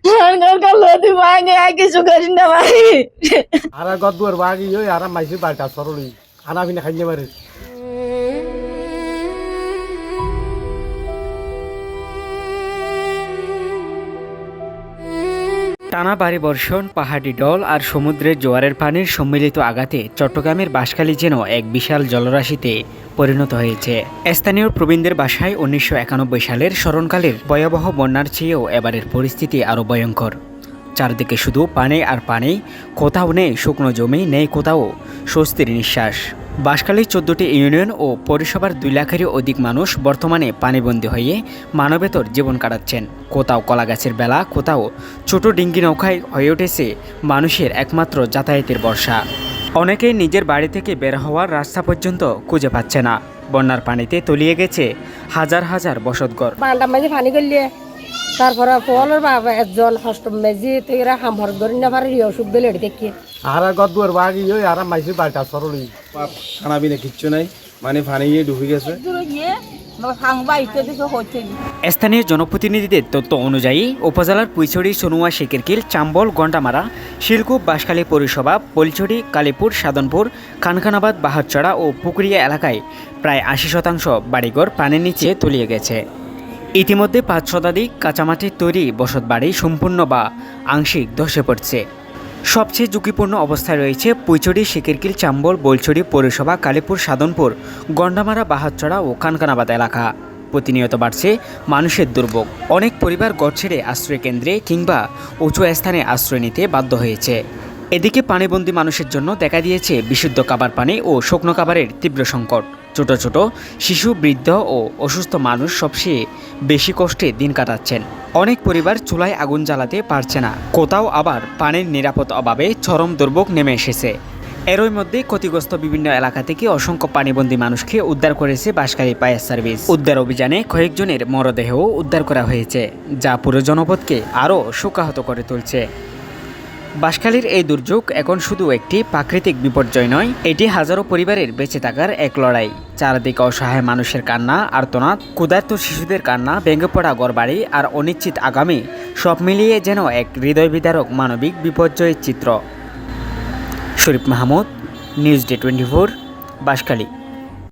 Kalau dibangun lagi suka rinda mari. Ara god duar bagi yo ara maisi balta soroli. Ana bina khanje mare. টানা ভারী বর্ষণ, পাহাড়ি ঢল আর সমুদ্রের জোয়ারের পানির সম্মিলিত আঘাতে চট্টগ্রামের বাঁশখালী যেন এক বিশাল জলরাশিতে পরিণত হয়েছে। স্থানীয় প্রবীণদের বাসায় ১৯৯১ সালের স্মরণকালের ভয়াবহ বন্যার চেয়েও এবারের পরিস্থিতি আরও ভয়ঙ্কর। চারদিকে শুধু পানি আর পানি, কোথাও নেই শুকনো জমি, নেই কোথাও স্বস্তির নিঃশ্বাস। বাঁশখালীর ১৪টি ইউনিয়ন ও পৌরসভার ২ লাখেরও অধিক মানুষ বর্তমানে পানিবন্দী হয়ে মানবেতর জীবন কাটাচ্ছেন। কোথাও কলাগাছের বেলা, কোথাও ছোট ডিঙ্গি নৌকায় হয়ে উঠেছে মানুষের একমাত্র যাতায়াতের ভরসা। অনেকেই নিজের বাড়ি থেকে বের হওয়ার রাস্তা পর্যন্ত খুঁজে পাচ্ছে না। বন্যার পানিতে তলিয়ে গেছে হাজার হাজার বসতঘর। পানি করলে তারপরে ফলের বাবা একজন হস্ত মেজি তেরা হামহর ধরে না পারে অসুখ বেলে দেখি Ara god duar bagi yo ara maisi balta soroli. খানা পিনা কিচ্ছু নাই, মানে পানি ডুবে গেছে। স্থানীয় জনপ্রতিনিধিদের তথ্য অনুযায়ী উপজেলার পুইছড়ি, সনুয়া, শেকেরকিল, চাম্বল, গন্ডামারা, শিলকুপ, বাঁশখালী পৌরসভা, পলছড়ি, কালীপুর, সাধনপুর, খানখানাবাদ, বাহারচড়া ও পুকুরিয়া এলাকায় প্রায় ৮০% বাড়িঘর পানির নিচে তলিয়ে গেছে। ইতিমধ্যে ৫ শতাধিক কাঁচামাটির তৈরি বসতবাড়ি সম্পূর্ণ বা আংশিক ধসে পড়ছে। সবচেয়ে ঝুঁকিপূর্ণ অবস্থায় রয়েছে পুইছড়ি, শেকেরকিল, চাম্বল, বলছড়ি পৌরসভা, কালীপুর, সাধনপুর, গন্ডামারা, বাহারচড়া ও খানখানাবাদ এলাকা। প্রতিনিয়ত বাড়ছে মানুষের দুর্ভোগ। অনেক পরিবার ঘর ছেড়ে আশ্রয় কেন্দ্রে কিংবা উঁচু স্থানে আশ্রয় নিতে বাধ্য হয়েছে। এদিকে পানিবন্দী মানুষের জন্য দেখা দিয়েছে বিশুদ্ধ খাবার পানি ও শুকনো খাবারের তীব্র সংকট। ছোট ছোট শিশু, বৃদ্ধ ও অসুস্থ মানুষ সবচেয়ে বেশি কষ্টে দিন কাটাচ্ছেন। অনেক পরিবার চুলায় আগুন জ্বালাতে পারছে না, কোথাও আবার পানির নিরাপদ অভাবে চরম দুর্ভোগ নেমে এসেছে। এরই মধ্যে ক্ষতিগ্রস্ত বিভিন্ন এলাকা থেকে অসংখ্য পানিবন্দী মানুষকে উদ্ধার করেছে বাঁশখালী ফায়ার সার্ভিস। উদ্ধার অভিযানে কয়েকজনের মরদেহও উদ্ধার করা হয়েছে, যা পুরো জনপদকে আরও শোকাহত করে তুলছে। বাঁশখালীর এই দুর্যোগ এখন শুধু একটি প্রাকৃতিক বিপর্যয় নয়, এটি হাজারো পরিবারের বেঁচে থাকার এক লড়াই। চারদিকে অসহায় মানুষের কান্না, আর্তনাদ, ক্ষুধার্ত শিশুদের কান্না, ভেঙে পড়া ঘরবাড়ি আর অনিশ্চিত আগামী, সব মিলিয়ে যেন এক হৃদয় বিদারক মানবিক বিপর্যয়ের চিত্র। শরীফ মাহমুদ, নিউজ ডে 24, বাঁশখালী।